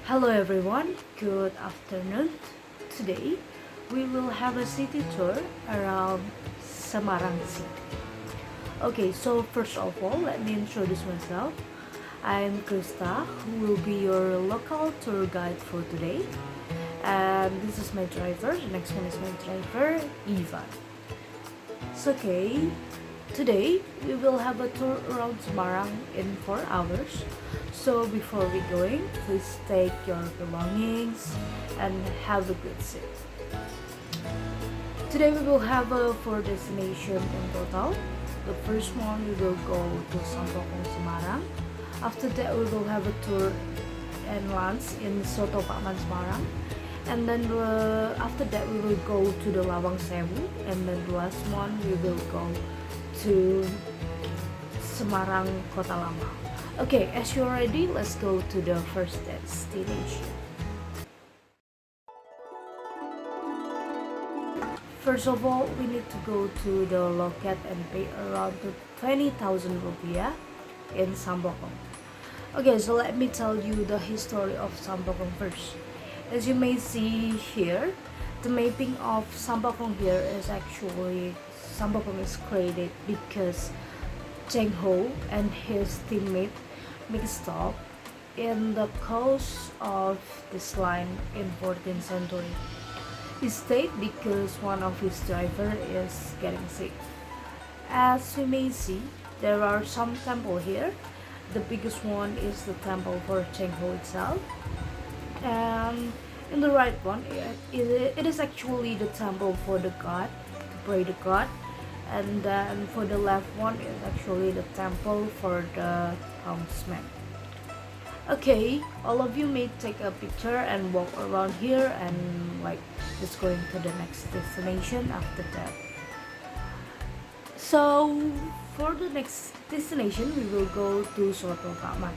Hello everyone, good afternoon. Today we will have a city tour around Semarang City. Okay, so first of all, let me introduce myself. I'm Krista, who will be your local tour guide for today. And this is my driver. The next one is my driver, Ivan. So, okay, today we will have a tour around Semarang in 4 hours. So before we going, please take your belongings and have a good sit. Today we will have four destinations in total. The first one we will go to Sampokong Semarang. After that we will have a tour and lunch in Soto Pakman Semarang. And then after that we will go to the Lawang Sewu, and then the last one we will go to Semarang Kota Lama. Okay, as you're ready, let's go to the first destination. First of all, we need to go to the loket and pay around 20,000 rupiah in Sampokong. Okay, so let me tell you the history of Sampokong first. As you may see here, the mapping of Sampokong here is actually Sampokong is created because Cheng Ho and his teammate mixed up in the coast of this line in 14th century. He stayed because one of his driver is getting sick. As we may see, there are some temple here. The biggest one is the temple for Cheng Ho itself, and in the right one it is actually the temple for the god, to pray the god, and then for the left one is actually the temple for the helmsman. Okay, all of you may take a picture and walk around here and just going to the next destination after that. So for the next destination we will go to Soto Pakman.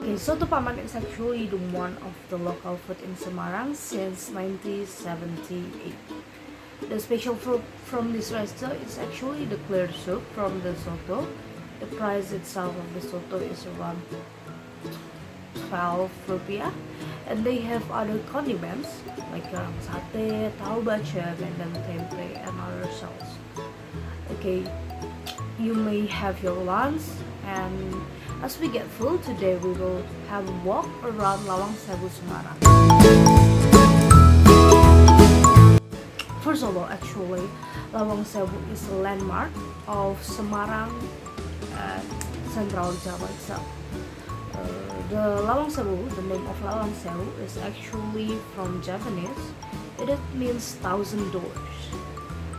Okay, Soto Paman is actually the one of the local food in Semarang since 1978. The special fruit from this restaurant is actually the clear soup from the soto. The price itself of the soto is around 12 rupiah, and they have other condiments like sate, tahu bacem, and then tempe and other sauce. Okay, you may have your lunch, and as we get full today, we will have a walk around Lawang Sewu Semarang. First of all, actually, Lawang Sewu is a landmark of Semarang Central Java itself. The Lawang Sewu, the name of Lawang Sewu is actually from Japanese. It means 1,000 doors.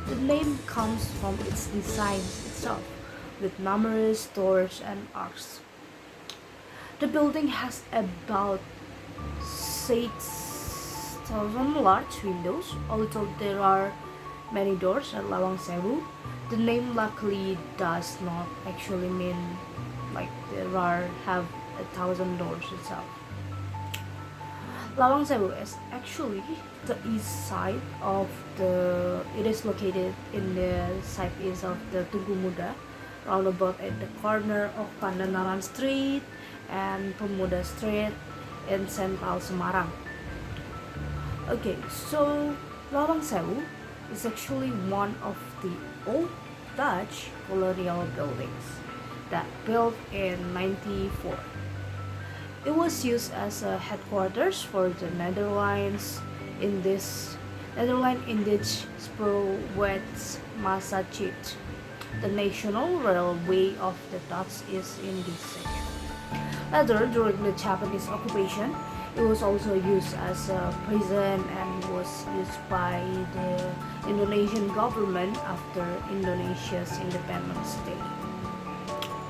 The name comes from its design itself, with numerous doors and arcs. The building has about 6,000 large windows, although there are many doors at Lawang Sewu. The name luckily does not actually mean have 1,000 doors itself. Lawang Sewu is actually the east side of it is located in the southeast of the Tugu Muda, roundabout at the corner of Pandanaran Street and Pemuda Street in central Semarang. Okay, so Lawang Sewu is actually one of the old Dutch colonial buildings that built in 94. It was used as a headquarters for the Netherlands Indisch Spoorwegmaatschappij. The national railway of the Dutch is in this section. Later, during the Japanese occupation, it was also used as a prison and was used by the Indonesian government after Indonesia's independence day.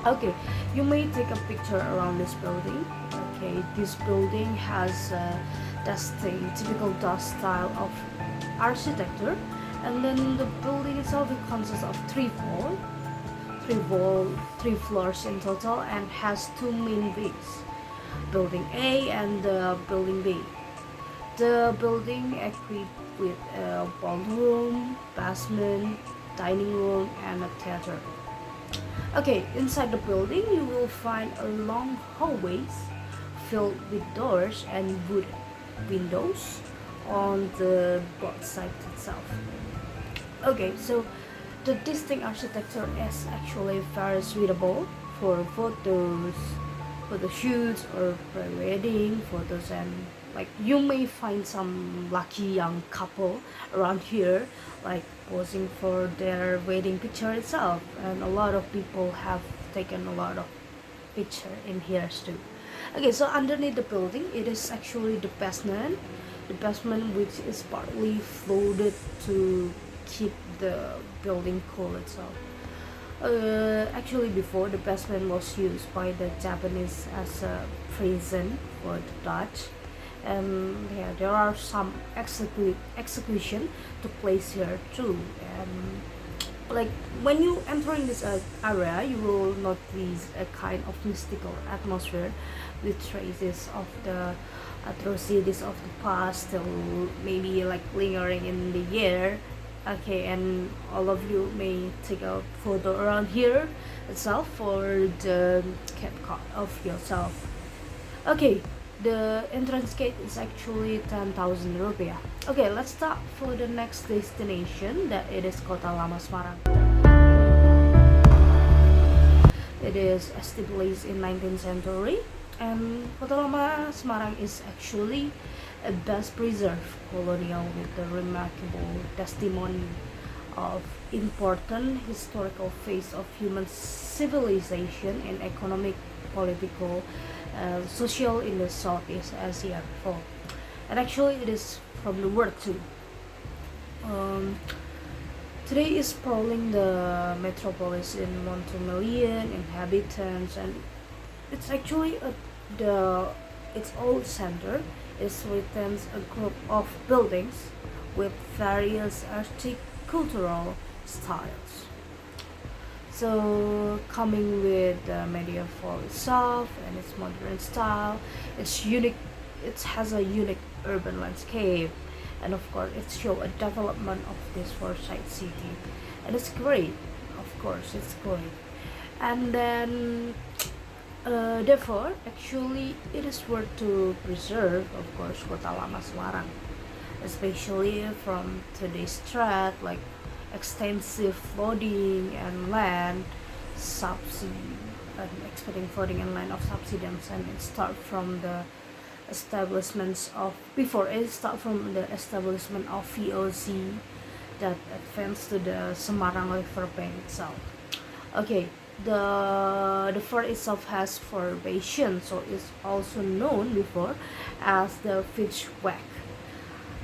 Okay, you may take a picture around this building. Okay, this building has typical Dutch style of architecture, and then the building itself consists of three floors in total, and has two main wings, building A and building B. The building equipped with a ballroom, basement, dining room, and a theater. Okay, inside the building you will find a long hallways filled with doors and wood windows on the both sides itself. Okay, so the distinct architecture is actually very suitable for photos, photo shoots, or pre-wedding photos, and like you may find some lucky young couple around here, like posing for their wedding picture itself, and a lot of people have taken a lot of picture in here too. Okay, so underneath the building, it is actually the basement which is partly flooded to keep the building cool itself. Actually, before the basement was used by the Japanese as a prison for the Dutch, and yeah, there are some execution took place here too. And like when you entering this area, you will notice a kind of mystical atmosphere with traces of the atrocities of the past still maybe like lingering in the air. Okay, and all of you may take a photo around here itself for the capcut of yourself. Okay, the entrance gate is actually 10,000 rupiah. Okay, let's start for the next destination, that it is Kota Lama Semarang. It is established in 19th century, and Kota Lama Semarang is actually a best preserved colonial with a remarkable testimony of important historical phase of human civilization and economic, political, social in the Southeast Asia before. And actually it is from the word too. Um, Today is sprawling the metropolis in 1 2 million inhabitants, and it's actually the its old center is within a group of buildings with various cultural styles. So coming with the medieval itself and its modern style, it's unique. It has a unique urban landscape, and of course, it shows a development of this foresight city, and it's great. Of course, it's great. And then, therefore, actually, it is worth to preserve, of course, Kota Lama Semarang, especially from today's threat like extensive flooding and land subsidy and expecting flooding and land of subsidence, and it start from the establishments of before it start from the establishment of VOC that advanced to the Semarang River bank itself. Okay, the fort itself has formation, so it's also known before as the Fitzwag.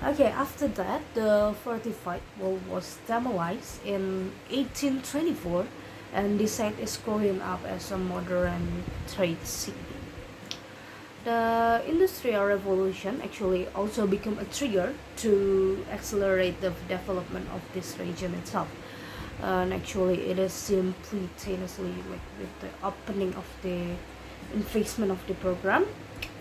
Okay, after that, the fortified wall was demolished in 1824, and the site is growing up as a modern trade city. The Industrial Revolution actually also became a trigger to accelerate the development of this region itself. And actually, it is simultaneously like with the opening of the investment of the program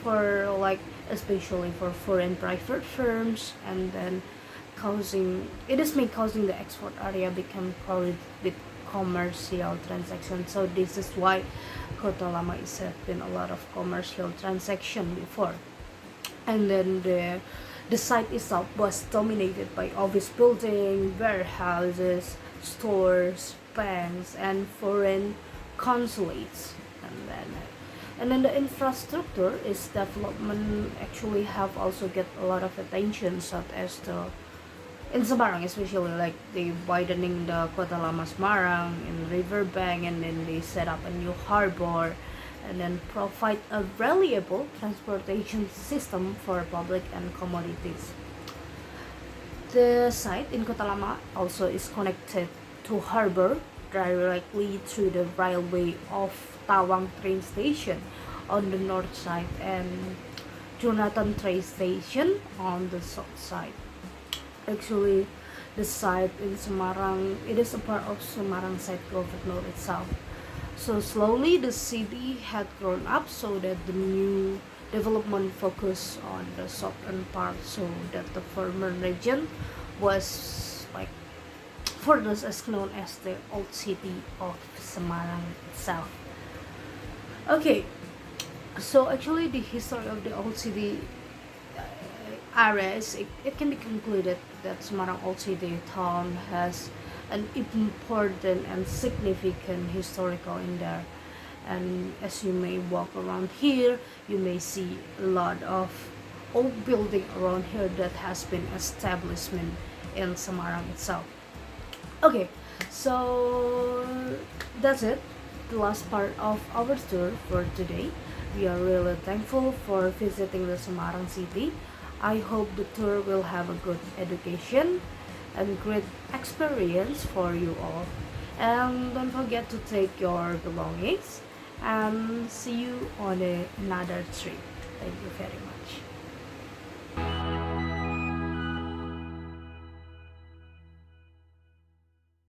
for like especially for foreign private firms, and then causing it is may causing the export area become crowded with commercial transactions. So this is why Kota Lama is had been a lot of commercial transaction before. And then the site itself was dominated by office building, warehouses, stores, banks, and foreign consulates. And then the infrastructure is development actually have also get a lot of attention, such as the in Semarang especially like they widening the Kota Lama Semarang in riverbank, and then they set up a new harbor, and then provide a reliable transportation system for public and commodities. The site in Kota Lama also is connected to harbor directly through the railway of Tawang train station on the north side and Jonathan train station on the south side. Actually, the site in Semarang, it is a part of Semarang site governor itself. So slowly the city had grown up so that the new development focused on the southern part, so that the former region was like for those as known as the old city of Semarang itself. Okay, so actually the history of the old city areas, it can be concluded that Semarang Old City town has an important and significant historical in there. And as you may walk around here, you may see a lot of old building around here that has been establishment in Semarang itself. Okay, so that's it. The last part of our tour for today. We are really thankful for visiting the Semarang city. I hope the tour will have a good education and great experience for you all. And don't forget to take your belongings and see you on another trip. Thank you very much.